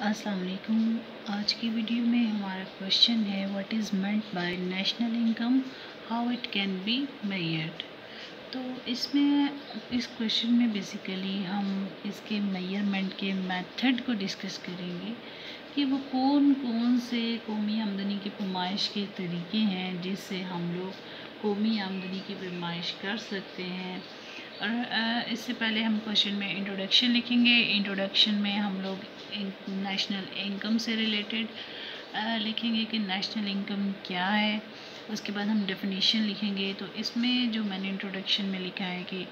अस्सलाम वालेकुम। आज की वीडियो में हमारा क्वेश्चन है what is meant by national income, how it can be measured. तो इसमें इस क्वेश्चन में बेसिकली हम इसके मेजरमेंट के मेथड को डिस्कस करेंगे कि वो कौन कौन से कौमी आमदनी की पैमाइश के तरीके हैं जिससे हम लोग कौमी आमदनी की पैमाइश कर सकते हैं। और इससे पहले हम क्वेश्चन में इंट्रोडक्शन लिखेंगे। इंट्रोडक्शन में हम लोग नेशनल इनकम से रिलेटेड लिखेंगे कि नेशनल इनकम क्या है। उसके बाद हम डेफिनेशन लिखेंगे। तो इसमें जो मैंने इंट्रोडक्शन में लिखा है कि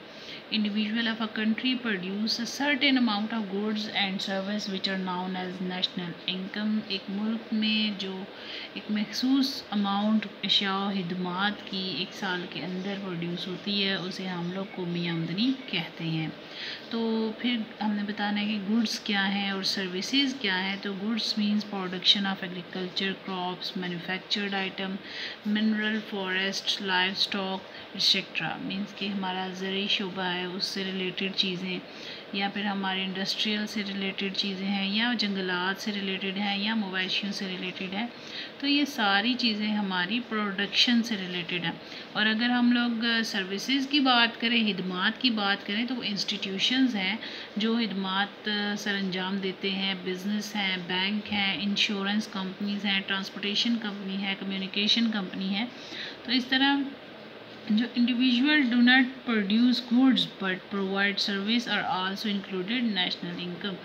individual of a country produce a certain amount of goods and service which are known as national income. एक मुल्क में जो एक मखसूस अमाउंट अशिया खिदमात की एक साल के अंदर प्रोड्यूस होती है उसे हम लोग कौमी आमदनी कहते हैं। तो फिर हमने बताना है कि गुड्स क्या हैं और सर्विसेज क्या हैं। तो goods means production of agriculture crops, manufactured item, mineral, forest, live stock etcetera. Means कि हमारा ज़रूरी शोबा है उससे रिलेटेड चीज़ें, या फिर हमारे इंडस्ट्रियल से रिलेटेड चीज़ें हैं, या जंगलात से रिलेटेड हैं, या मवेशियों से रिलेटेड है। तो ये सारी चीज़ें हमारी प्रोडक्शन से रिलेटेड हैं। और अगर हम लोग सर्विसेज की बात करें, खिदमात की बात करें, तो वो इंस्टीट्यूशंस हैं जो खिदमात सर अंजाम देते हैं। बिज़नेस हैं, बैंक हैं, इंश्योरेंस कंपनीज़ हैं, ट्रांसपोर्टेशन कंपनी है, कम्युनिकेशन कंपनी है। तो इस तरह जो individual do not produce goods but provide service are also included national income.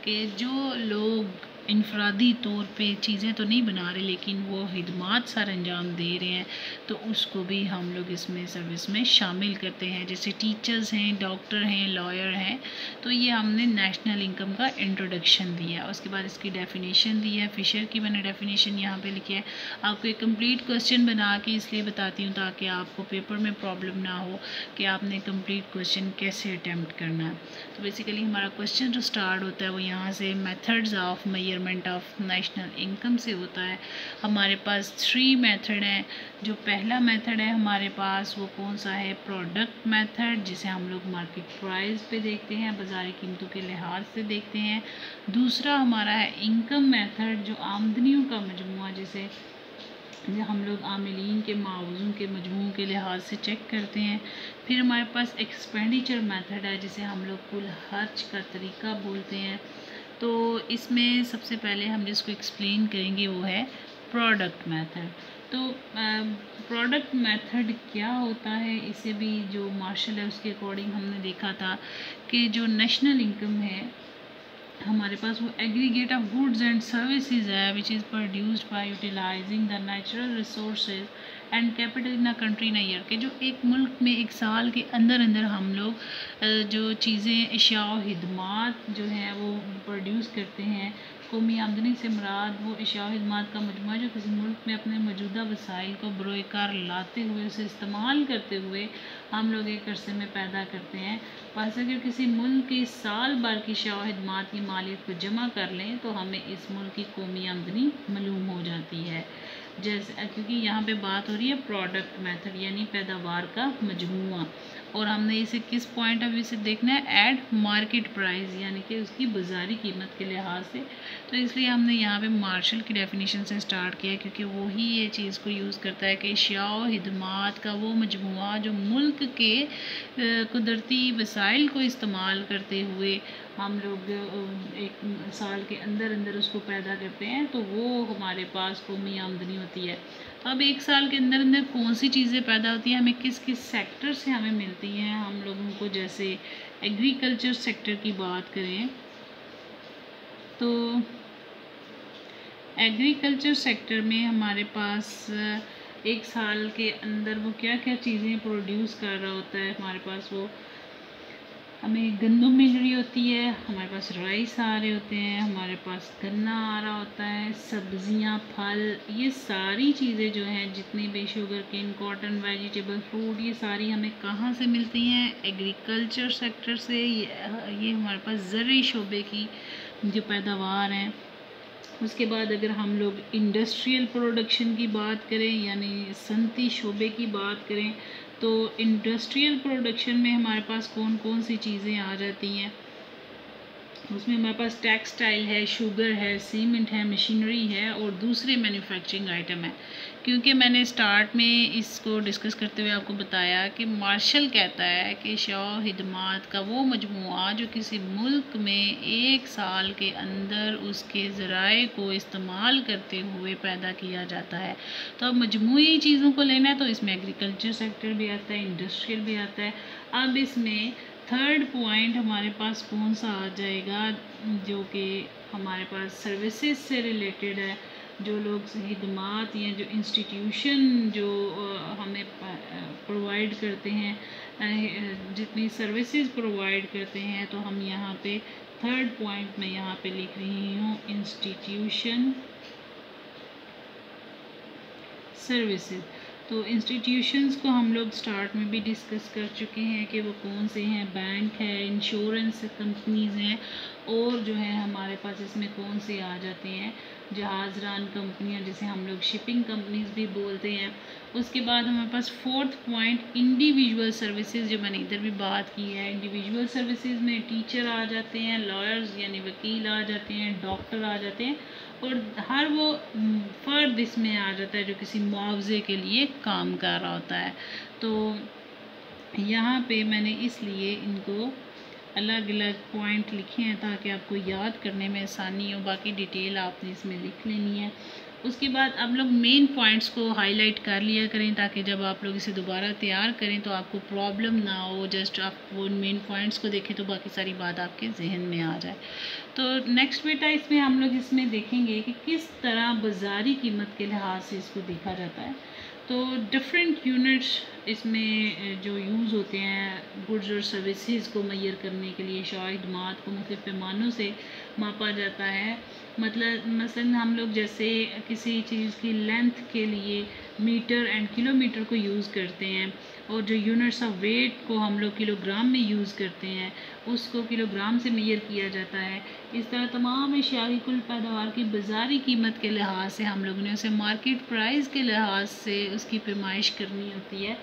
के जो लोग इनफरादी तौर पे चीज़ें तो नहीं बना रहे लेकिन वो खिदमात सर अंजाम दे रहे हैं, तो उसको भी हम लोग इसमें सर्विस में शामिल करते हैं। जैसे टीचर्स हैं, डॉक्टर हैं, लॉयर हैं। तो ये हमने नेशनल इनकम का इंट्रोडक्शन दिया। उसके बाद इसकी डेफिनेशन दी है। फिशर की मैंने डेफिनेशन यहाँ पे लिखी है। आपको एक कंप्लीट क्वेश्चन बना के इसलिए बताती हूँ ताकि आपको पेपर में प्रॉब्लम ना हो कि आपने कंप्लीट क्वेश्चन कैसे अटैम्प्ट करना है। तो बेसिकली हमारा क्वेश्चन जो स्टार्ट होता है वो यहाँ से methods of measurement of national income से होता है। हमारे पास 3 मेथड हैं। जो पहला मेथड है हमारे पास वो कौन सा है, प्रोडक्ट मेथड, जिसे हम लोग मार्केट प्राइस पे देखते हैं, बाज़ारी कीमतों के लिहाज से देखते हैं। दूसरा हमारा है इनकम मेथड, जो आमदनियों का मजमूआ जिसे हम लोग आमिलीन के मावज़ों के मजमू के लिहाज से चेक करते हैं। फिर हमारे पास एक्सपेंडिचर मेथड है जिसे हम लोग कुल खर्च का तरीका बोलते हैं। तो इसमें सबसे पहले हम जिसको एक्सप्लेन करेंगे वो है प्रोडक्ट मेथड। तो प्रोडक्ट मेथड क्या होता है, इसे भी जो मार्शल है उसके अकॉर्डिंग हमने देखा था कि जो नेशनल इनकम है हमारे पास वो aggregate of goods and services है which is produced by utilizing the natural resources and capital in a country in a year. के जो एक मुल्क में एक साल के अंदर अंदर हम लोग जो चीज़ें अशिया खिदमात जो हैं वो प्रोड्यूस करते हैं। कौमी आमदनी से मुराद वो अशिया खिदमात का मजमूआ जो किसी मुल्क में अपने मौजूदा वसाइल को बरोकार लाते हुए उसे इस्तेमाल करते हुए हम लोग एक अरसे में पैदा करते हैं। बस अगर किसी मुल्क की साल भर की अशिया खिदमात की मालियत को जमा कर लें तो हमें इस मुल्क की कौमी आमदनी मालूम हो जाती है। जैसे क्योंकि यहाँ पे बात हो रही है प्रोडक्ट मेथड यानी पैदावार का मजमूआ, और हमने इसे किस पॉइंट ऑफ व्यू से देखना है, एट मार्केट प्राइस यानी कि उसकी बाज़ारी कीमत के लिहाज से। तो इसलिए हमने यहाँ पे मार्शल की डेफिनेशन से स्टार्ट किया क्योंकि वही ये चीज़ को यूज़ करता है कि अशिया खिदमात का वो मजमूआ जो मुल्क के कुदरती वसाइल को इस्तेमाल करते हुए हम लोग एक साल के अंदर अंदर उसको पैदा करते हैं, तो वो हमारे पास कौमी आमदनी होती है। अब एक साल के अंदर अंदर कौन सी चीज़ें पैदा होती हैं, हमें किस किस सेक्टर से हमें मिलती हैं हम लोगों को। जैसे एग्रीकल्चर सेक्टर की बात करें तो एग्रीकल्चर सेक्टर में हमारे पास एक साल के अंदर वो क्या क्या चीज़ें प्रोड्यूस कर रहा होता है। हमारे पास वो हमें गंदम मिल रही होती है, हमारे पास राइस आ रहे होते हैं, हमारे पास गन्ना आ रहा होता है, सब्जियां, फल, ये सारी चीज़ें जो हैं जितनी भी sugar cane, cotton, vegetable, fruit, ये सारी हमें कहाँ से मिलती हैं, एग्रीकल्चर सेक्टर से। ये हमारे पास ज़रूरी शोबे की जो पैदावार हैं। उसके बाद अगर हम लोग इंडस्ट्रियल प्रोडक्शन की बात करें यानी सनती शोबे की बात करें तो इंडस्ट्रियल प्रोडक्शन में हमारे पास कौन कौन सी चीज़ें आ जाती हैं। उसमें हमारे पास टेक्सटाइल है, शुगर है, सीमेंट है, मशीनरी है और दूसरे मैन्युफैक्चरिंग आइटम है। क्योंकि मैंने स्टार्ट में इसको डिस्कस करते हुए आपको बताया कि मार्शल कहता है कि शौक़ खिदमात का वो मजमूआ जो किसी मुल्क में 1 साल के अंदर उसके ज़राए को इस्तेमाल करते हुए पैदा किया जाता है। तो अब मजमूई चीज़ों को लेना है तो इसमें एग्रीकल्चर सेक्टर भी आता है, इंडस्ट्रियल भी आता है। अब इसमें थर्ड पॉइंट हमारे पास कौन सा आ जाएगा, जो कि हमारे पास सर्विसेज से रिलेटेड है। जो लोग खिदमात या जो इंस्टीट्यूशन जो हमें प्रोवाइड करते हैं, जितनी सर्विसेज प्रोवाइड करते हैं, तो हम यहाँ पे थर्ड पॉइंट में यहाँ पे लिख रही हूँ इंस्टीट्यूशन सर्विसेज। तो इंस्टीट्यूशंस को हम लोग स्टार्ट में भी डिस्कस कर चुके हैं कि वो कौन से हैं। बैंक है, इंश्योरेंस कंपनीज़ हैं और जो है हमारे पास इसमें कौन से आ जाते हैं, जहाज़रान कंपनियां जिसे हम लोग शिपिंग कंपनीज भी बोलते हैं। उसके बाद हमारे पास फोर्थ पॉइंट इंडिविजुअल सर्विसेज, जो मैंने इधर भी बात की है। इंडिविजुअल सर्विसेज में टीचर आ जाते हैं, लॉयर्स यानी वकील आ जाते हैं, डॉक्टर आ जाते हैं और हर वो फ़र्द इसमें आ जाता है जो किसी मुआवजे के लिए काम कर रहा होता है। तो यहाँ पे मैंने इसलिए इनको अलग अलग पॉइंट लिखे हैं ताकि आपको याद करने में आसानी हो। बाकी डिटेल आपने इसमें लिख लेनी है। उसके बाद आप लोग मेन पॉइंट्स को हाईलाइट कर लिया करें ताकि जब आप लोग इसे दोबारा तैयार करें तो आपको प्रॉब्लम ना हो। जस्ट आप वो मेन पॉइंट्स को देखें तो बाकी सारी बात आपके जहन में आ जाए। तो नेक्स्ट बेटा इसमें हम लोग इसमें देखेंगे कि किस तरह बाज़ारी कीमत के लिहाज से इसको देखा जाता है। तो डिफरेंट यूनिट्स इसमें जो यूज़ होते हैं गुड्स और सर्विसेज को मैयर करने के लिए, शौक़ खिदमात को मुख्तलिफ़ पैमानों से मापा जाता है। मतलब मसलन हम लोग जैसे किसी चीज़ की लेंथ के लिए मीटर एंड किलोमीटर को यूज़ करते हैं और जो यूनिट्स ऑफ वेट को हम लोग किलोग्राम में यूज़ करते हैं उसको किलोग्राम से मेजर किया जाता है। इस तरह तमाम अशिया की कुल पैदावार की बाज़ारी कीमत के लिहाज से हम लोगों ने उसे मार्केट प्राइस के लिहाज से उसकी पैमाइश करनी होती है।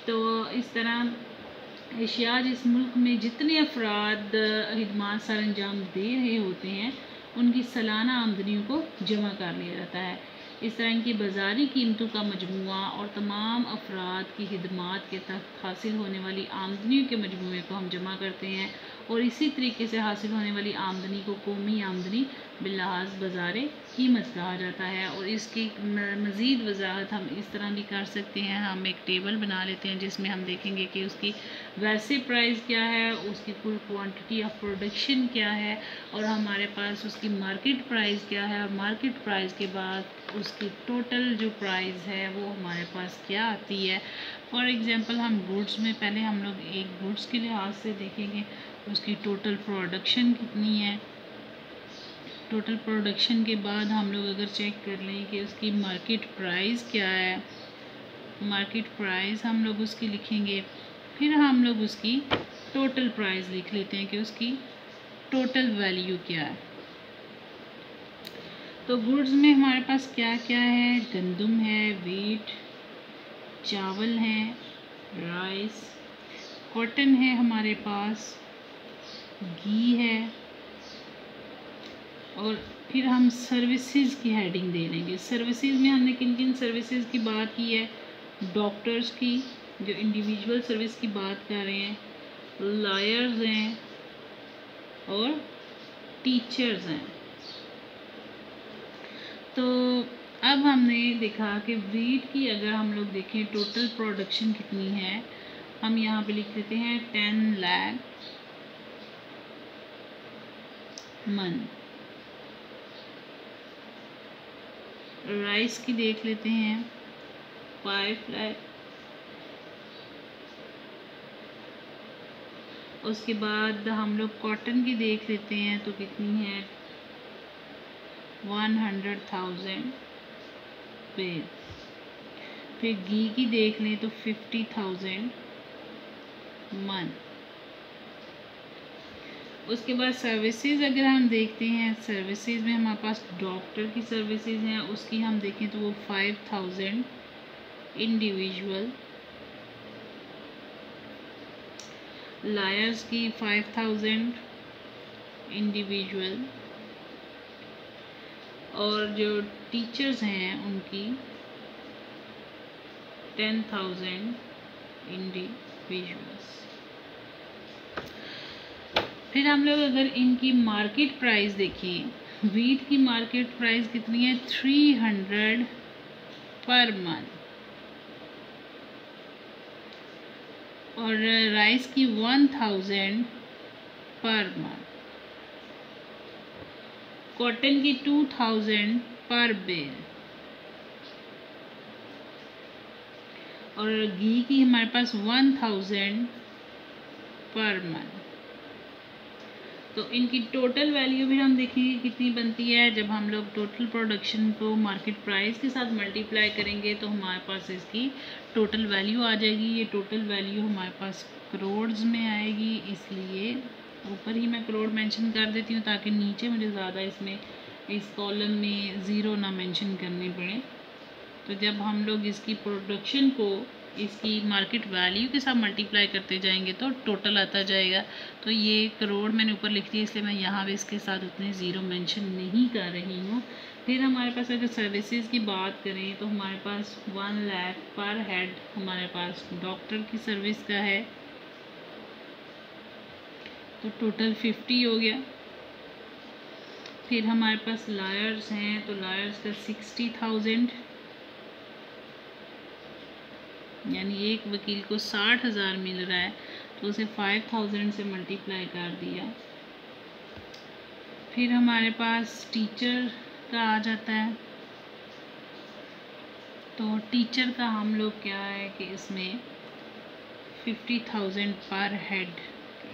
तो इस तरह अशिया जिस मुल्क में जितने अफराद खिदमात सर अंजाम दे रहे होते हैं उनकी सालाना आमदनियों को जमा कर लिया जाता है। इस तरह इनकी बाज़ारी कीमतों का मजमूआ और तमाम अफराद की खिदमात के तहत हासिल होने वाली आमदनियों के मजमूए को हम जमा करते हैं और इसी तरीके से हासिल होने वाली आमदनी को कौमी आमदनी बिल्लिहाज बाज़ार कीमत कहा जाता है। और इसकी मज़ीद वजाहत हम इस तरह भी कर सकते हैं। हम एक टेबल बना लेते हैं जिसमें हम देखेंगे कि उसकी वैसे प्राइस क्या है, उसकी कुल क्वांटिटी ऑफ प्रोडक्शन क्या है और हमारे पास उसकी मार्केट प्राइस क्या है और मार्केट प्राइस के बाद उसकी टोटल जो प्राइस है वो हमारे पास क्या आती है। फॉर एग्ज़ाम्पल हम गुड्स में पहले हम लोग एक गुड्स के लिहाज से देखेंगे उसकी टोटल प्रोडक्शन कितनी है। टोटल प्रोडक्शन के बाद हम लोग अगर चेक कर लें कि उसकी मार्केट प्राइस क्या है, मार्केट प्राइस हम लोग उसकी लिखेंगे। फिर हम लोग उसकी टोटल प्राइस लिख लेते हैं कि उसकी टोटल वैल्यू क्या है। तो गुड्स में हमारे पास क्या क्या है, गंदम है, वीट, चावल है, राइस, कॉटन है, हमारे पास घी है। और फिर हम सर्विसेज की हेडिंग दे लेंगे। सर्विसेज में हमने किन किन सर्विसेज की बात की है, डॉक्टर्स की जो इंडिविजुअल सर्विस की बात कर रहे हैं, लॉयर्स हैं और टीचर्स हैं। तो अब हमने देखा कि वीट की अगर हम लोग देखें टोटल प्रोडक्शन कितनी है, हम यहाँ पे लिख देते हैं 10 लाख मन। राइस की देख लेते हैं 5 लाख। उसके बाद हम लोग कॉटन की देख लेते हैं तो कितनी है 100,000 पेज। फिर घी की देख लें तो 50,000 मन। उसके बाद सर्विसेज अगर हम देखते हैं, सर्विसेज में हमारे पास डॉक्टर की सर्विसेज हैं, उसकी हम देखें तो वो 5,000 इंडिविजुअल। लायर्स की 5,000 इंडिविजुअल, और जो टीचर्स हैं उनकी 10,000 इंडिविजुअल्स। फिर हम लोग अगर इनकी मार्केट प्राइस देखें, वीट की मार्केट प्राइस कितनी है? 300 पर मंथ, और राइस की 1000 पर मंथ, कॉटन की 2000 पर बेल, और घी की हमारे पास 1000 पर मंथ। तो इनकी टोटल वैल्यू भी हम देखेंगे कितनी बनती है। जब हम लोग टोटल प्रोडक्शन को मार्केट प्राइस के साथ मल्टीप्लाई करेंगे तो हमारे पास इसकी टोटल वैल्यू आ जाएगी। ये टोटल वैल्यू हमारे पास करोड्स में आएगी, इसलिए ऊपर ही मैं करोड़ मेंशन कर देती हूँ ताकि नीचे मुझे ज़्यादा इसमें इस कॉलम में ज़ीरो ना मेंशन करने पड़े। तो जब हम लोग इसकी प्रोडक्शन को इसकी मार्केट वैल्यू के साथ मल्टीप्लाई करते जाएंगे तो टोटल आता जाएगा। तो ये करोड़ मैंने ऊपर लिख दिया, इसलिए मैं यहाँ भी इसके साथ उतने ज़ीरो मेंशन नहीं कर रही हूँ। फिर हमारे पास अगर सर्विसेज की बात करें तो हमारे पास 1 लाख पर हेड हमारे पास डॉक्टर की सर्विस का है, तो टोटल 50 हो गया। फिर हमारे पास लॉयर्स हैं, तो लॉयर्स का 60,000, यानी एक वकील को 60,000 मिल रहा है तो उसे 5,000 से मल्टीप्लाई कर दिया। फिर हमारे पास टीचर का आ जाता है, तो टीचर का हम लोग क्या है कि इसमें 50,000 पर हेड,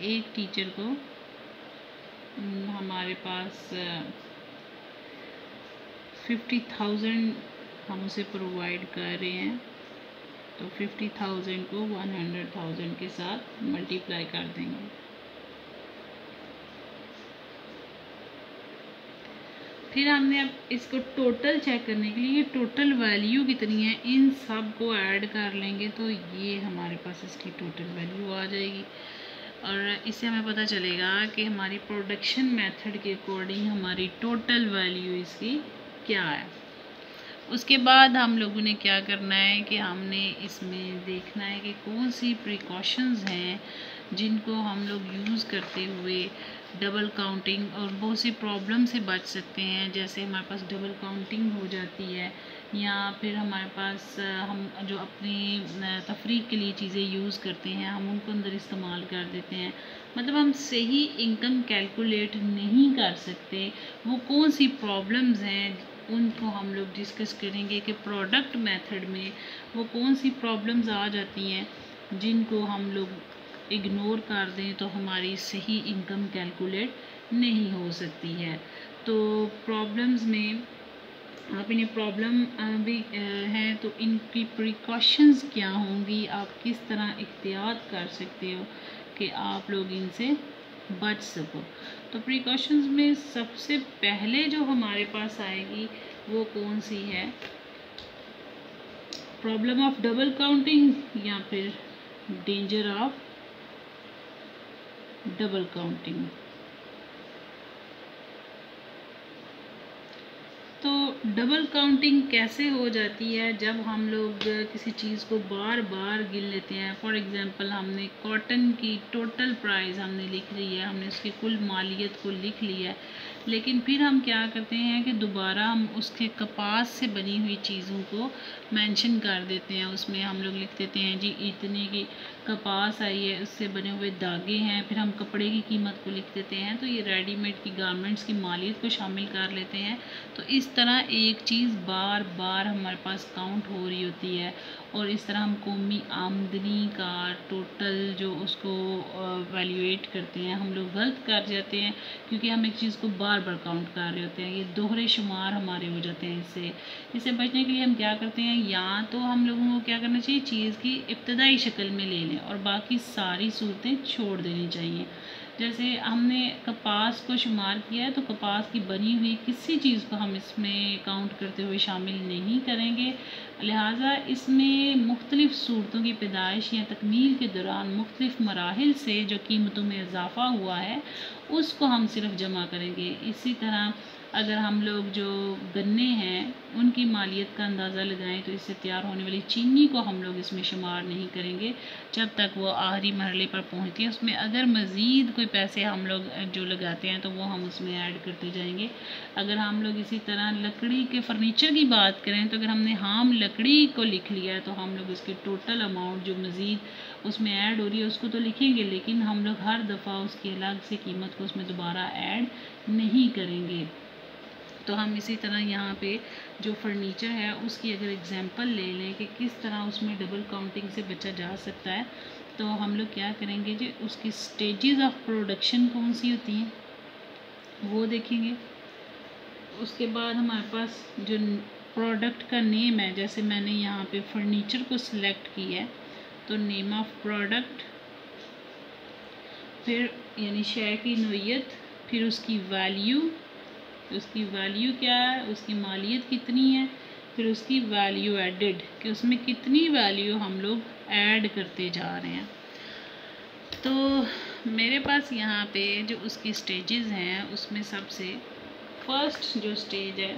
एक टीचर को हमारे पास 50,000 हम उसे प्रोवाइड कर रहे हैं, तो 50,000 को 100,000 के साथ मल्टीप्लाई कर देंगे। फिर हमने अब इसको टोटल चेक करने के लिए टोटल वैल्यू कितनी है इन सब को ऐड कर लेंगे, तो ये हमारे पास इसकी टोटल वैल्यू आ जाएगी। और इससे हमें पता चलेगा कि हमारी प्रोडक्शन मेथड के अकॉर्डिंग हमारी टोटल वैल्यू इसकी क्या है। उसके बाद हम लोगों ने क्या करना है कि हमने इसमें देखना है कि कौन सी प्रिकॉशंस हैं जिनको हम लोग यूज़ करते हुए डबल काउंटिंग और बहुत सी प्रॉब्लम से बच सकते हैं। जैसे हमारे पास डबल काउंटिंग हो जाती है, या फिर हमारे पास हम जो अपनी तफरीह के लिए चीज़ें यूज़ करते हैं हम उनको अंदर इस्तेमाल कर देते हैं, मतलब हम सही इनकम कैलकुलेट नहीं कर सकते। वो कौन सी प्रॉब्लम्स हैं उनको हम लोग डिस्कस करेंगे कि प्रोडक्ट मेथड में वो कौन सी प्रॉब्लम्स आ जाती हैं जिनको हम लोग इग्नोर कर दें तो हमारी सही इनकम कैलकुलेट नहीं हो सकती है। तो प्रॉब्लम्स में आप इन्हें प्रॉब्लम भी हैं तो इनकी प्रिकॉशंस क्या होंगी, आप किस तरह एहतियात कर सकते हो कि आप लोग इनसे बच सको। तो प्रिकॉशंस में सबसे पहले जो हमारे पास आएगी वो कौन सी है? प्रॉब्लम ऑफ डबल काउंटिंग या फिर डेंजर ऑफ डबल काउंटिंग। तो डबल काउंटिंग कैसे हो जाती है? जब हम लोग किसी चीज़ को बार बार गिन लेते हैं। फॉर एग्जांपल हमने कॉटन की टोटल प्राइस हमने लिख ली है, हमने उसकी कुल मालियत को लिख लिया है, लेकिन फिर हम क्या करते हैं कि दोबारा हम उसके कपास से बनी हुई चीज़ों को मेंशन कर देते हैं। उसमें हम लोग लिख देते हैं जी इतने की कपास आई है, उससे बने हुए धागे हैं, फिर हम कपड़े की कीमत को लिख देते हैं, तो ये रेडीमेड की गारमेंट्स की मालियत को शामिल कर लेते हैं। तो इस तरह एक चीज़ बार बार हमारे पास काउंट हो रही होती है, और इस तरह हम कौमी आमदनी का टोटल जो उसको वैल्यूएट करते हैं हम लोग गलत कर जाते हैं, क्योंकि हम एक चीज़ को बार बार काउंट कर रहे होते हैं। ये दोहरे शुमार हमारे हो जाते हैं। इससे बचने के लिए हम क्या करते हैं, या तो हम लोगों को क्या करना चाहिए, चीज़ की इब्तदाई शक्ल में ले लें और बाकी सारी सूरतें छोड़ देनी चाहिए। जैसे हमने कपास को शुमार किया है तो कपास की बनी हुई किसी चीज़ को हम इसमें काउंट करते हुए शामिल नहीं करेंगे। लिहाजा इसमें मुख्तलिफ़ सूरतों की पैदाइश या तकमील के दौरान मुख्तलिफ़ मराहिल से जो कीमतों में इजाफ़ा हुआ है उसको हम सिर्फ जमा करेंगे। इसी तरह अगर हम लोग जो गन्ने हैं उनकी मालियत का अंदाज़ा लगाएं तो इससे तैयार होने वाली चीनी को हम लोग इसमें शुमार नहीं करेंगे जब तक वो आखिरी मरहले पर पहुंचती है। उसमें अगर मज़ीद कोई पैसे हम लोग जो लगाते हैं तो वो हम उसमें ऐड करते जाएंगे। अगर हम लोग इसी तरह लकड़ी के फ़र्नीचर की बात करें तो अगर हमने हाम लकड़ी को लिख लिया है तो हम लोग इसके टोटल अमाउंट जो मज़ीद उसमें ऐड हो रही है उसको तो लिखेंगे, लेकिन हम लोग हर दफ़ा उसकी अलग से कीमत को उसमें दोबारा ऐड नहीं करेंगे। तो हम इसी तरह यहाँ पे जो फर्नीचर है उसकी अगर एग्जांपल ले लें कि किस तरह उसमें डबल काउंटिंग से बचा जा सकता है, तो हम लोग क्या करेंगे जी, उसकी स्टेजेस ऑफ प्रोडक्शन कौन सी होती हैं वो देखेंगे। उसके बाद हमारे पास जो प्रोडक्ट का नेम है, जैसे मैंने यहाँ पे फर्नीचर को सिलेक्ट किया है तो नेम ऑफ प्रोडक्ट, फिर यानी शय की नोयत, फिर उसकी वैल्यू, उसकी वैल्यू क्या है, उसकी मालियत कितनी है, फिर उसकी वैल्यू एडिड कि उसमें कितनी वैल्यू हम लोग ऐड करते जा रहे हैं। तो मेरे पास यहाँ पे जो उसकी स्टेजेस हैं उसमें सबसे फर्स्ट जो स्टेज है,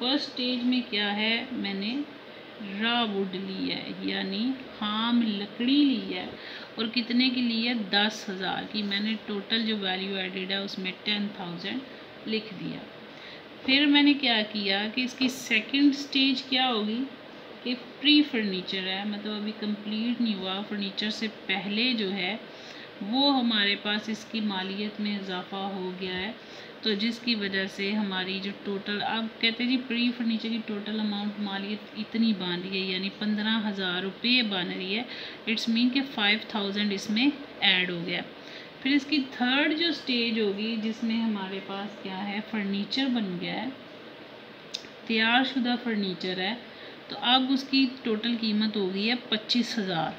फर्स्ट स्टेज में क्या है, मैंने रॉ वुड ली है यानी हाम लकड़ी ली है और कितने की ली है, 10,000 की। मैंने टोटल जो वैल्यू एडेड है उसमें 10,000 लिख दिया। फिर मैंने क्या किया कि इसकी सेकंड स्टेज क्या होगी कि प्री फर्नीचर है, मतलब अभी कंप्लीट नहीं हुआ, फर्नीचर से पहले जो है वो हमारे पास इसकी मालियत में इजाफा हो गया है, तो जिसकी वजह से हमारी जो टोटल, अब कहते हैं जी प्री फर्नीचर की टोटल अमाउंट मालियत इतनी बन रही है यानी 15,000 रुपये बन रही है। इट्स मीन कि 5,000 इसमें ऐड हो गया। फिर इसकी थर्ड जो स्टेज होगी जिसमें हमारे पास क्या है, फर्नीचर बन गया है, तैयार शुदा फर्नीचर है, तो अब उसकी टोटल कीमत हो गई है 25,000,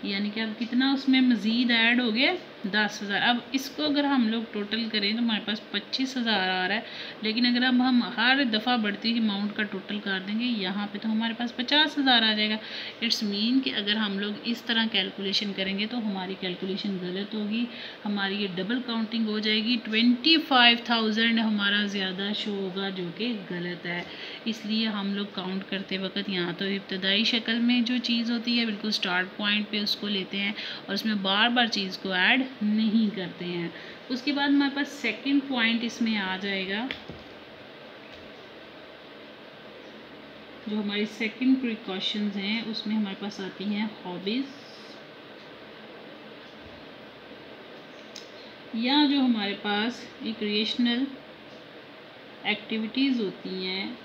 यानी कि अब कितना उसमें मज़ीद ऐड हो गया, 10,000। अब इसको अगर हम लोग टोटल करें तो हमारे पास 25,000 आ रहा है, लेकिन अगर अब हम हर दफ़ा बढ़ती हुई अमाउंट का टोटल कर देंगे यहाँ पे तो हमारे पास 50,000 आ जाएगा। इट्स मीन कि अगर हम लोग इस तरह कैलकुलेशन करेंगे तो हमारी कैलकुलेशन गलत होगी, हमारी ये डबल काउंटिंग हो जाएगी, 25,000 हमारा ज़्यादा शो होगा जो कि गलत है। इसलिए हम लोग काउंट करते वक्त यहाँ तो इब्तदाई शक्ल में जो चीज़ होती है बिल्कुल स्टार्ट पॉइंट पे उसको लेते हैं और उसमें बार बार चीज़ को ऐड नहीं करते हैं। उसके बाद हमारे पास सेकंड पॉइंट इसमें आ जाएगा, जो हमारी सेकंड प्रिकॉशंस हैं उसमें हमारे पास आती हैं हॉबीज़, या जो हमारे पास रिक्रिएशनल एक्टिविटीज़ होती हैं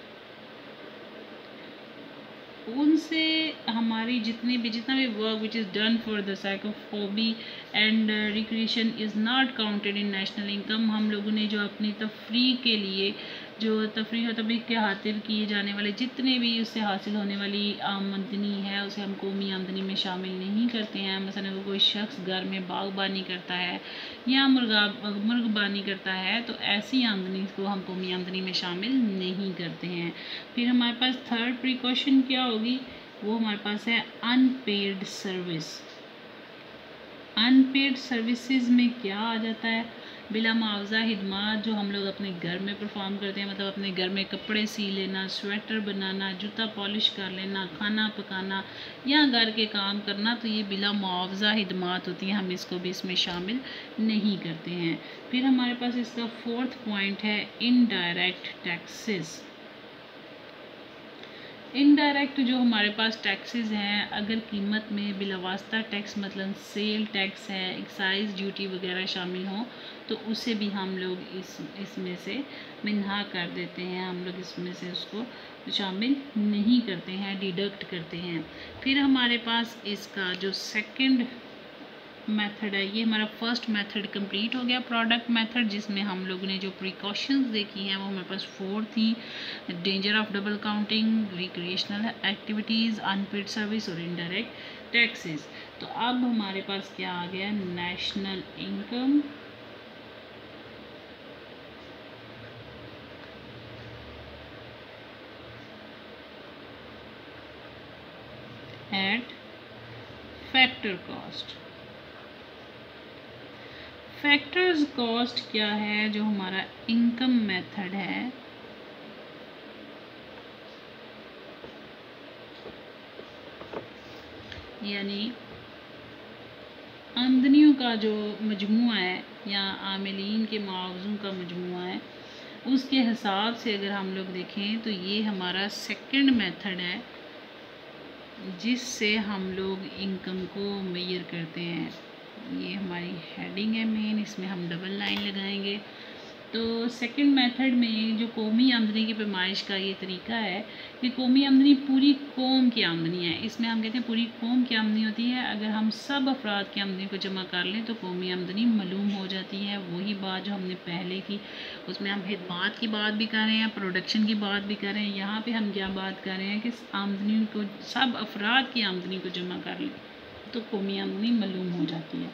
उनसे हमारी जितना भी work which is done for the sake of hobby and recreation is not counted in national income. हम लोगों ने जो अपनी तफरीह के लिए जो तफरीह और तफरीह के हासिल किए जाने वाले जितने भी उससे हासिल होने वाली आमदनी है उसे हम कौमी आमदनी में शामिल नहीं करते हैं। मसलन अगर कोई शख्स घर में बागबानी करता है या मुर्गबानी करता है तो ऐसी आमदनी को हम कौमी आमदनी में शामिल नहीं करते हैं। फिर हमारे पास थर्ड प्रिकॉशन क्या होगी, वो हमारे पास है अनपेड सर्विस। अनपेड सर्विसेज में क्या आ जाता है, बिला मुआवजा खिदमात जो हम लोग अपने घर में परफॉर्म करते हैं, मतलब अपने घर में कपड़े सी लेना, स्वेटर बनाना, जूता पॉलिश कर लेना, खाना पकाना या घर के काम करना, तो ये बिला मुआवजा खिदमात होती हैं, हम इसको भी इसमें शामिल नहीं करते हैं। फिर हमारे पास इसका फोर्थ पॉइंट है इनडायरेक्ट टैक्सेस। इनडायरेक्ट जो हमारे पास टैक्सेस हैं, अगर कीमत में बिलावास्ता टैक्स मतलब सेल टैक्स है, एक्साइज ड्यूटी वगैरह शामिल हों तो उसे भी हम लोग इसमें से मिन्हा कर देते हैं, हम लोग इसमें से उसको शामिल नहीं करते हैं, डिडक्ट करते हैं। फिर हमारे पास इसका जो सेकंड मेथड है, ये हमारा फर्स्ट मेथड कंप्लीट हो गया, प्रोडक्ट मेथड, जिसमें हम लोगों ने जो प्रिकॉशंस देखी हैं वो हमारे पास 4 थी। Danger of double counting, recreational activities, unpaid service और इनडायरेक्ट टैक्सेस। तो अब हमारे पास क्या आ गया, national income at factor cost. Factors cost क्या है, जो हमारा इनकम मेथड है, यानी आमदनियों का जो मजमुआ है या आमिलीन के मुआवज़ों का मजमुआ है, उसके हिसाब से अगर हम लोग देखें तो ये हमारा सेकंड मेथड है जिससे हम लोग इनकम को मेजर करते हैं। ये हमारी हेडिंग है मेन, इसमें हम डबल लाइन लगाएंगे। तो सेकंड मेथड में जो कौमी आमदनी की पैमाइश का ये तरीका है कि कौमी आमदनी पूरी कौम की आमदनी है, इसमें हम कहते हैं पूरी कौम की आमदनी होती है। अगर हम सब अफराद की आमदनी को जमा कर लें तो कौमी आमदनी मालूम हो जाती है। वही बात जो हमने पहले की, उसमें हम खिदमात की बात भी कर रहे हैं, प्रोडक्शन की बात भी कर रहे हैं। यहाँ पर हम क्या बात कर रहे हैं कि आमदनी को, सब अफराद की आमदनी को जमा कर लें तो कौमी आमदनी मालूम हो जाती है।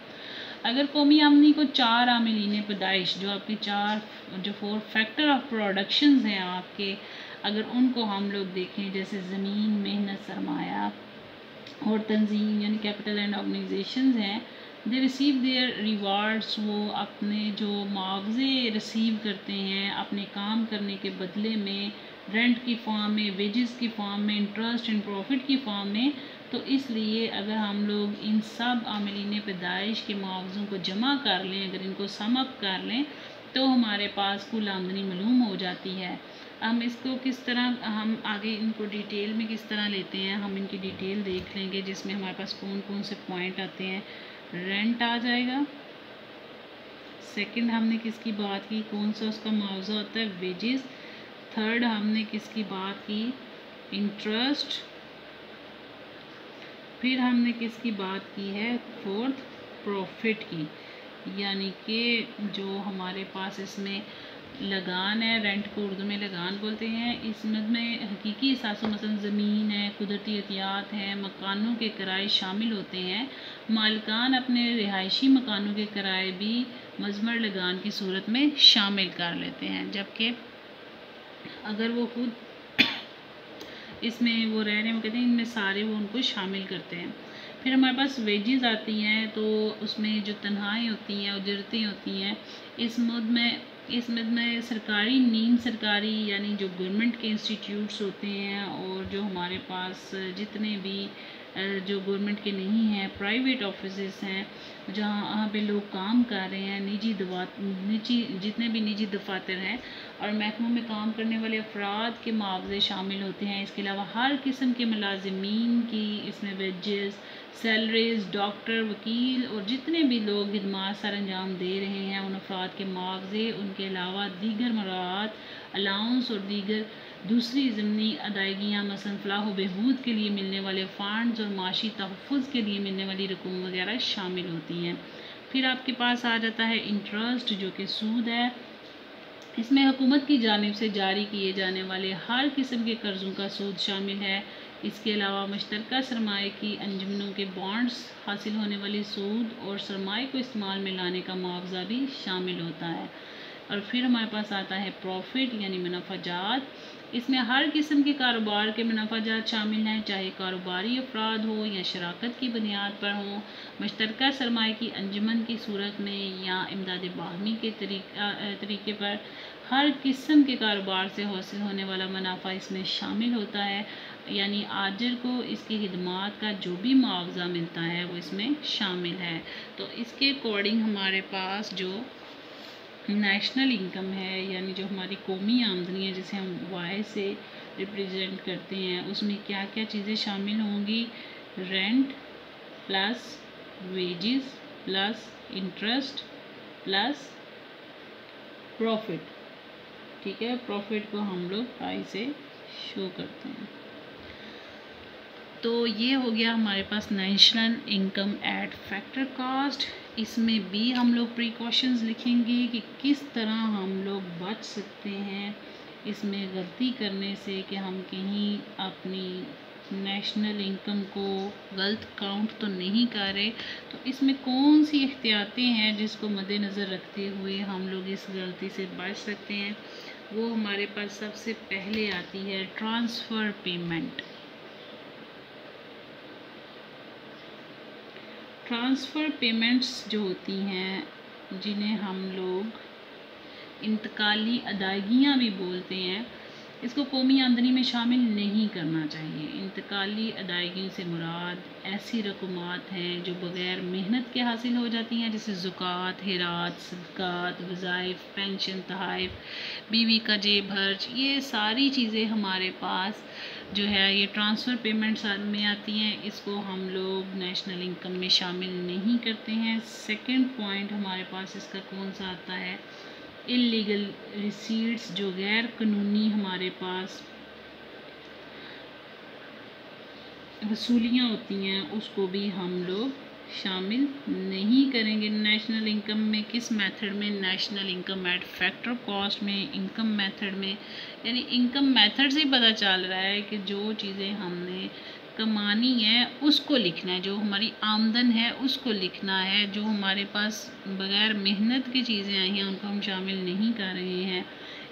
अगर कौमी आमदनी को 4 आमिलीन पैदाइश, जो आपके 4 फैक्टर ऑफ प्रोडक्शंस हैं आपके, अगर उनको हम लोग देखें, जैसे ज़मीन, मेहनत, सरमाया और तंजीम यानी कैपिटल एंड ऑर्गेनाइजेशंस हैं, दे रिसीव देयर रिवार्ड्स, वो अपने जो मुआवजे रिसीव करते हैं अपने काम करने के बदले में, रेंट की फॉर्म में, वेजेस की फॉर्म में, इंटरेस्ट एंड प्रॉफिट की फॉर्म में। तो इसलिए अगर हम लोग इन सब आमिलीन पैदाइश के मुआवज़ों को जमा कर लें, अगर इनको सम अप कर लें, तो हमारे पास कुल आमदनी मालूम हो जाती है। हम इसको किस तरह, हम आगे इनको डिटेल में किस तरह लेते हैं, हम इनकी डिटेल देख लेंगे, जिसमें हमारे पास कौन कौन से पॉइंट आते हैं। रेंट आ जाएगा। सेकंड हमने किसकी बात की, कौन सा उसका मुआवजा होता है, वेजेस। थर्ड हमने किसकी बात की, इंटरेस्ट। फिर हमने किसकी बात की है, फोर्थ प्रॉफिट की, यानी कि जो हमारे पास इसमें लगान है, रेंट को उर्दू में लगान बोलते हैं। इसमें हकीकी असासों मसलन ज़मीन है, कुदरती एहतियात हैं, मकानों के किराए शामिल होते हैं। मालिकान अपने रिहायशी मकानों के किराए भी मजमर लगान की सूरत में शामिल कर लेते हैं, जबकि अगर वो खुद इसमें वो रह रहे हैं, वो कहते हैं इनमें सारे वो उनको शामिल करते हैं। फिर हमारे पास वेजेस आती हैं, तो उसमें जो तनख्वाहें होती हैं, उजरतें होती हैं, इस मद में सरकारी, नीम सरकारी यानी जो गवर्नमेंट के इंस्टीट्यूट्स होते हैं, और जो हमारे पास जितने भी जो गवर्नमेंट के नहीं हैं, प्राइवेट ऑफिसेस हैं जहाँ पे लोग काम कर रहे हैं, निजी जितने भी निजी दफातर हैं और महकमों में काम करने वाले अफराद के मुआवजे शामिल होते हैं। इसके अलावा हर किस्म के मुलाजिमीन की इसमें वेजेस, सैलरीज, डॉक्टर, वकील और जितने भी लोग खिदमात सर अंजाम दे रहे हैं, उन अफराद के मुआवजे, उनके अलावा दीगर मराहत, अलाउंस और दीगर दूसरी ज़मनी अदायगियाँ, मसलन फलाह व बहबूद के लिए मिलने वाले फ़ंड्स और माशी तहफ़्फ़ुज़ के लिए मिलने वाली रकूम वगैरह शामिल होती हैं। फिर आपके पास आ जाता है इंटरेस्ट, जो कि सूद है। इसमें हुकूमत की जानिब से जारी किए जाने वाले हर किस्म के कर्ज़ों का सूद शामिल है। इसके अलावा मुश्तरका सरमाए की अंजुमनों के बॉन्ड्स हासिल होने वाली सूद और सरमाए को इस्तेमाल में लाने का मुआवजा भी शामिल होता है। और फिर हमारे पास आता है प्रॉफिट यानी मुनाफाजात। इसमें हर किस्म के कारोबार के मुनाफाजात शामिल हैं, चाहे कारोबारी अफराद हो या शराकत की बुनियाद पर हो, मुश्तरका सरमाए की अंजुमन की सूरत में या इमदाद बाहमी के तरीके पर। हर किस्म के कारोबार से हासिल होने वाला मुनाफा इसमें शामिल होता है, यानी आजिर को इसकी खिदमात का जो भी मुआवजा मिलता है वो इसमें शामिल है। तो इसके अकॉर्डिंग हमारे पास जो नेशनल इनकम है, यानी जो हमारी कौमी आमदनी है जिसे हम वाई से रिप्रेजेंट करते हैं, उसमें क्या क्या चीज़ें शामिल होंगी, rent plus wages plus interest plus profit. ठीक है, प्रॉफिट को हम लोग आई से शो करते हैं। तो ये हो गया हमारे पास national income at factor cost. इसमें भी हम लोग प्रिकॉशंस लिखेंगे कि किस तरह हम लोग बच सकते हैं इसमें गलती करने से, कि हम कहीं अपनी नेशनल इनकम को गलत काउंट तो नहीं कर रहे। तो इसमें कौन सी एहतियातें हैं जिसको मद्देनज़र रखते हुए हम लोग इस गलती से बच सकते हैं, वो हमारे पास सबसे पहले आती है ट्रांसफ़र पेमेंट। ट्रांसफ़र पेमेंट्स जो होती हैं, जिन्हें हम लोग इंतकाली अदायगियाँ भी बोलते हैं, इसको कौमी आमदनी में शामिल नहीं करना चाहिए। इंतकाली अदायगियों से मुराद ऐसी रकूमात हैं जो बग़ैर मेहनत के हासिल हो जाती हैं, जैसे ज़कात, हिरात, सदक़ात, वज़ाइफ, पेंशन, तहाइफ, बीवी का जेब खर्च, ये सारी चीज़ें हमारे पास जो है ये ट्रांसफ़र पेमेंट्स में आती हैं। इसको हम लोग नेशनल इनकम में शामिल नहीं करते हैं। सेकंड पॉइंट हमारे पास इसका कौन सा आता है, इल्लीगल रिसीट्स, जो गैर कानूनी हमारे पास वसूलियाँ होती हैं, उसको भी हम लोग शामिल नहीं करेंगे नेशनल इनकम में। किस मेथड में? National income at factor cost में, इनकम मेथड में। यानी इनकम मेथड से ही पता चल रहा है कि जो चीज़ें हमने कमानी है उसको लिखना है, जो हमारी आमदन है उसको लिखना है। जो हमारे पास बग़ैर मेहनत की चीज़ें आई हैं उनको हम शामिल नहीं कर रहे हैं।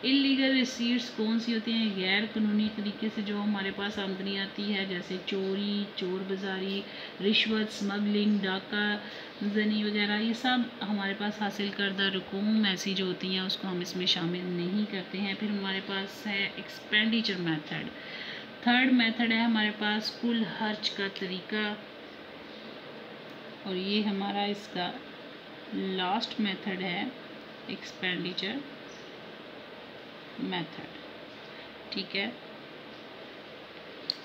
इल्लीगल रिसीट्स कौन सी होती हैं? गैर कानूनी तरीके से जो हमारे पास आमदनी आती है, जैसे चोरी, चोर बाज़ारी, रिश्वत, स्मगलिंग, डाका जनी वगैरह, ये सब हमारे पास हासिल करदा रकूम ऐसी जो होती हैं उसको हम इसमें शामिल नहीं करते हैं। फिर हमारे पास है एक्सपेंडिचर मेथड। थर्ड मेथड है हमारे पास कुल खर्च का तरीका, और ये हमारा इसका लास्ट मेथड है एक्सपेंडिचर मेथड। ठीक है,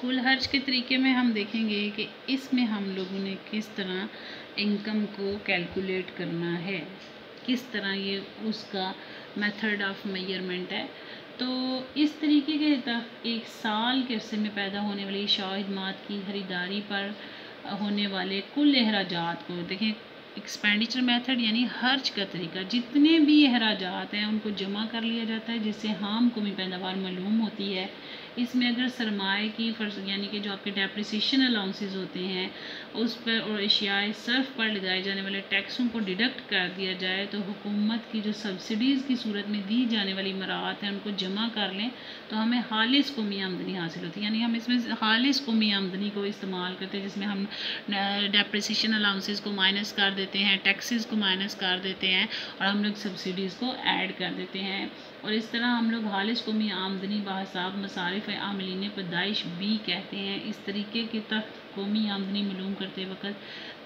कुल खर्च के तरीके में हम देखेंगे कि इसमें हम लोगों ने किस तरह इनकम को कैलकुलेट करना है, किस तरह ये उसका मेथड ऑफ मेजरमेंट है। तो इस तरीके के तहत एक साल के अरसे में पैदा होने वाली शाहिदमात की ख़रीदारी पर होने वाले कुल अखराजात को देखें। एक्सपेंडिचर मेथड यानी खर्च का तरीका, जितने भी अखराजात हैं उनको जमा कर लिया जाता है जिससे हम कौमी पैदावार मालूम होती है। इसमें अगर सरमाए की फ़र्ज यानी कि जो आपके डेप्रिसिएशन अलाउंसेस होते हैं उस पर और एशियाए सर्फ पर लगाए जाने वाले टैक्सों को डिडक्ट कर दिया जाए, तो हुकूमत की जो सब्सिडीज़ की सूरत में दी जाने वाली मराहत हैं उनको जमा कर लें तो हमें खालिस कौमी आमदनी हासिल होती है। यानी हम इसमें खालिस कौमी आमदनी को इस्तेमाल करते हैं, जिसमें हम डेप्रिसिएशन अलाउंसेस को माइनस कर देते हैं, टैक्सेस को माइनस कर देते हैं और हम लोग सब्सिडीज़ को ऐड कर देते हैं। और इस तरह हम लोग खालिस कौमी आमदनी बाहिसाब मसारिफ आमलीन पैदाइश भी कहते हैं। इस तरीके के तहत कौमी आमदनी मालूम करते वक्त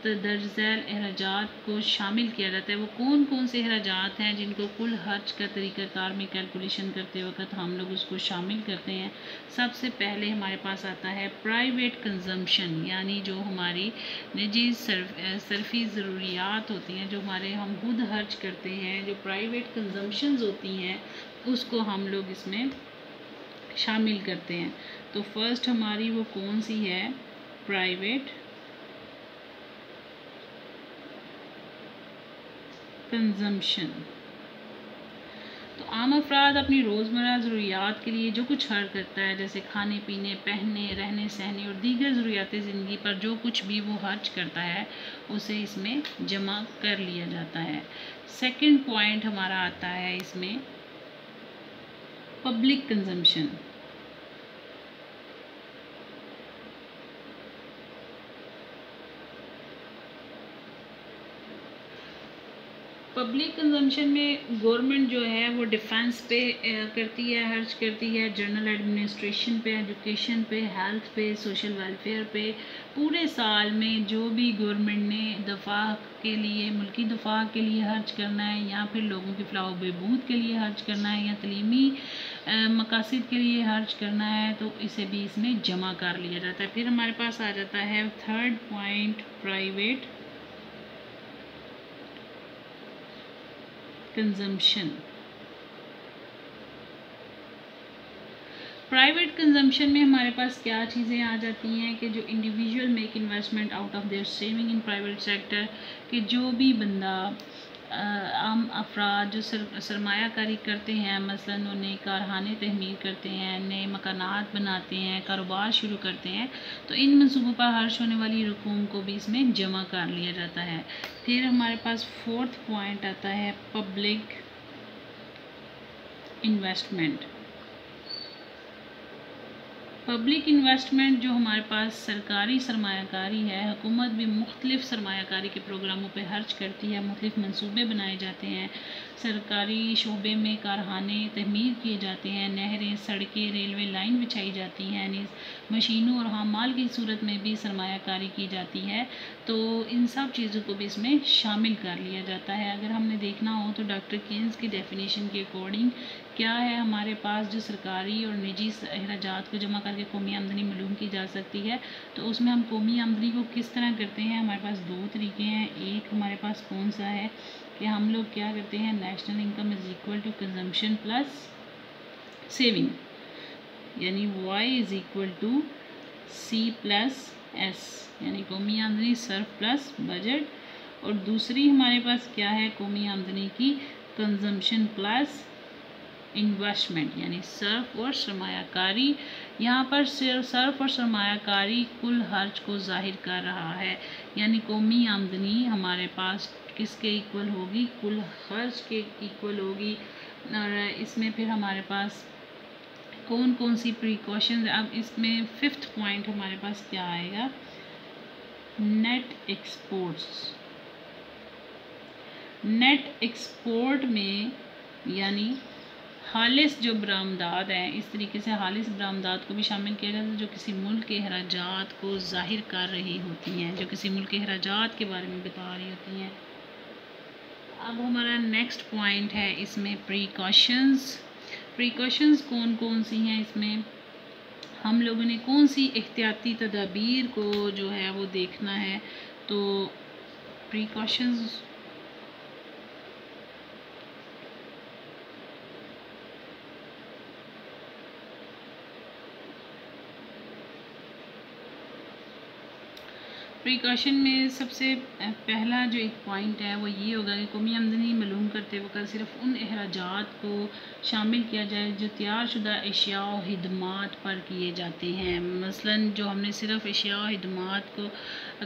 दर्ज झैल अखराजात को शामिल किया जाता है। वो कौन कौन से अखराजात हैं जिनको कुल खर्च का तरीक़ाकार में कैलकुलेशन करते वक्त हम लोग उसको शामिल करते हैं। सबसे पहले हमारे पास आता है प्राइवेट कंजम्पशन, यानी जो हमारी निजी सर्फी ज़रूरियात होती हैं, जो हमारे हम खुद खर्च करते हैं, जो प्राइवेट कंजम्पशंस होती हैं उसको हम लोग इसमें शामिल करते हैं। तो फर्स्ट हमारी वो कौन सी है? Private consumption. तो आम अफराद अपनी रोज़मर्रा ज़रूरियात के लिए जो कुछ खर्च करता है, जैसे खाने पीने, पहनने, रहने सहने और दीगर ज़रूरियात ज़िंदगी पर जो कुछ भी वो खर्च करता है उसे इसमें जमा कर लिया जाता है। सेकंड पॉइंट हमारा आता है इसमें पब्लिक कंजम्पशन। पब्लिक कंजम्पशन में गवर्नमेंट जो है वो डिफेंस पे करती है, खर्च करती है, जनरल एडमिनिस्ट्रेशन पे, एजुकेशन पे, हेल्थ पे, सोशल वेलफेयर पे। पूरे साल में जो भी गवर्नमेंट ने दफा के लिए, मुल्की दफा के लिए खर्च करना है, या फिर लोगों की फलाह व बहबूद के लिए खर्च करना है, या तलीमी मकासद के लिए खर्च करना है, तो इसे भी इसमें जमा कर लिया जाता है। फिर हमारे पास आ जाता है third point private consumption. Private consumption में हमारे पास क्या चीज़ें आ जाती हैं कि जो individual make investment out of their saving in private sector, कि जो भी बंदा आम अफराद जो सरमायाकारी करते हैं, मसलन वो नए कारखाने तहमीर करते हैं, नए मकानात बनाते हैं, कारोबार शुरू करते हैं, तो इन मंसूबों पर खर्च होने वाली रकूम को भी इसमें जमा कर लिया जाता है। फिर हमारे पास 4th पॉइंट आता है पब्लिक इन्वेस्टमेंट। पब्लिक इन्वेस्टमेंट जो हमारे पास सरकारी सरमायाकारी है, हुकूमत भी मुख्तलिफ सरमायाकारी के प्रोग्रामों पर खर्च करती है, मुख्तलिफ मंसूबे बनाए जाते हैं, सरकारी शोबे में कारखाने तमीर किए जाते हैं, नहरें, सड़कें, रेलवे लाइन बिछाई जाती हैं, यानी मशीनों और हामाल की सूरत में भी सरमायाकारी की जाती है। तो इन सब चीज़ों को भी इसमें शामिल कर लिया जाता है। अगर हमने देखना हो तो डॉक्टर केन्स की डेफिनेशन के अकॉर्डिंग क्या है हमारे पास जो सरकारी और निजी अखराजात को जमा करके कौमी आमदनी मालूम की जा सकती है, तो उसमें हम कौमी आमदनी को किस तरह करते हैं। हमारे पास 2 तरीके हैं। एक हमारे पास कौन सा है कि हम लोग क्या करते हैं, national income is equal to consumption plus saving, यानी Y is equal to C plus S, यानी कौमी आमदनी सर्फ प्लस बजट। और दूसरी हमारे पास क्या है, कौमी आमदनी की कंजम्पशन प्लस इन्वेस्टमेंट, यानी सर्फ और सरमायाकारी। यहाँ पर सर्फ और सरमायाकारी कुल खर्च को जाहिर कर रहा है, यानी कौमी आमदनी हमारे पास किसके इक्वल होगी, कुल खर्च के इक्वल होगी। और इसमें फिर हमारे पास कौन कौन सी प्रिकॉशंस, अब इसमें 5th पॉइंट हमारे पास क्या आएगा, नेट एक्सपोर्ट्स। नेट एक्सपोर्ट में यानी खालिस जो बरामदात हैं, इस तरीके से खालिस बरामदात को भी शामिल किया जाता है जो किसी मुल्क के अखराजात को जाहिर कर रही होती हैं, जो किसी मुल्क के अखराजात के बारे में बता रही होती हैं। अब हमारा नेक्स्ट पॉइंट है इसमें प्रिकॉशंस। प्रिकॉशंस कौन कौन सी हैं, इसमें हम लोगों ने कौन सी एहतियाती तदाबीर को जो है वो देखना है। तो प्रिकॉशंस प्रिकॉशन में सबसे पहला जो एक पॉइंट है वो ये होगा कि कौमी आमदनी मालूम करते वक्त सिर्फ उन अखराजात को शामिल किया जाए जो तैयारशुदा अशिया और खिदमात पर किए जाते हैं। मसलन जो हमने सिर्फ अशिया और खिदमात को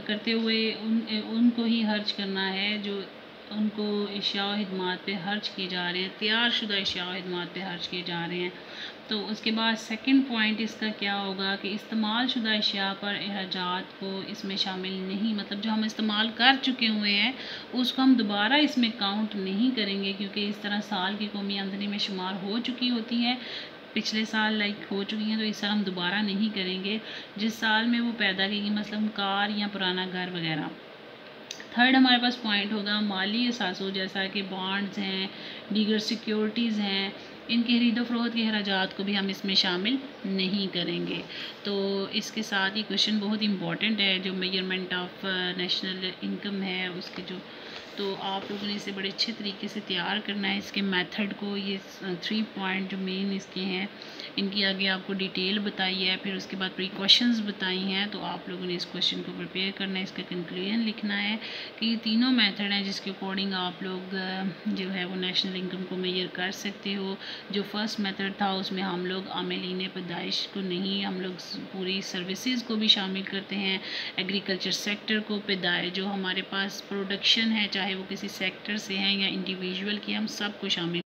करते हुए उनको ही खर्च करना है, जो उनको अशिया और खिदमात पे खर्च किए जा रहे हैं, तैयारशुदा अशिया और खिदमात पे खर्च किए जा रहे हैं। तो उसके बाद सेकंड पॉइंट इसका क्या होगा कि इस्तेमाल शुदा अशिया पर अखराजात को इसमें शामिल नहीं, मतलब जो हम इस्तेमाल कर चुके हुए हैं उसको हम दोबारा इसमें काउंट नहीं करेंगे, क्योंकि इस तरह साल की कौमी आमदनी में शुमार हो चुकी होती हैं, पिछले साल लाइक हो चुकी हैं, तो इस साल हम दोबारा नहीं करेंगे जिस साल में वो पैदा की, मतलब कार या पुराना घर वगैरह। थर्ड हमारे पास पॉइंट होगा माली असासों, जैसा कि बॉन्ड्स हैं, दीगर सिक्योरिटीज़ हैं, इनके खरीदो फरोख्त के अखराजात को भी हम इसमें शामिल नहीं करेंगे। तो इसके साथ ही क्वेश्चन बहुत इंपॉर्टेंट है जो मेजरमेंट ऑफ नेशनल इनकम है उसके जो, तो आप लोगों ने इसे बड़े अच्छे तरीके से तैयार करना है इसके मेथड को। ये 3 पॉइंट जो मेन इसके हैं इनकी आगे आपको डिटेल बताई है, फिर उसके बाद प्रिकॉशंस बताई हैं। तो आप लोगों ने इस क्वेश्चन को प्रिपेयर करना है, इसका कंक्लूजन लिखना है कि ये तीनों मेथड हैं जिसके अकॉर्डिंग आप लोग जो है वो नेशनल इनकम को मेजर कर सकते हो। जो फर्स्ट मेथड था उसमें हम लोग आमिलीन पैदाइश को नहीं, हम लोग पूरी सर्विसेज को भी शामिल करते हैं, एग्रीकल्चर सेक्टर को, पैदाइश जो हमारे पास प्रोडक्शन है चाहे वो किसी सेक्टर से है या इंडिविजुअल की, हम सब को शामिल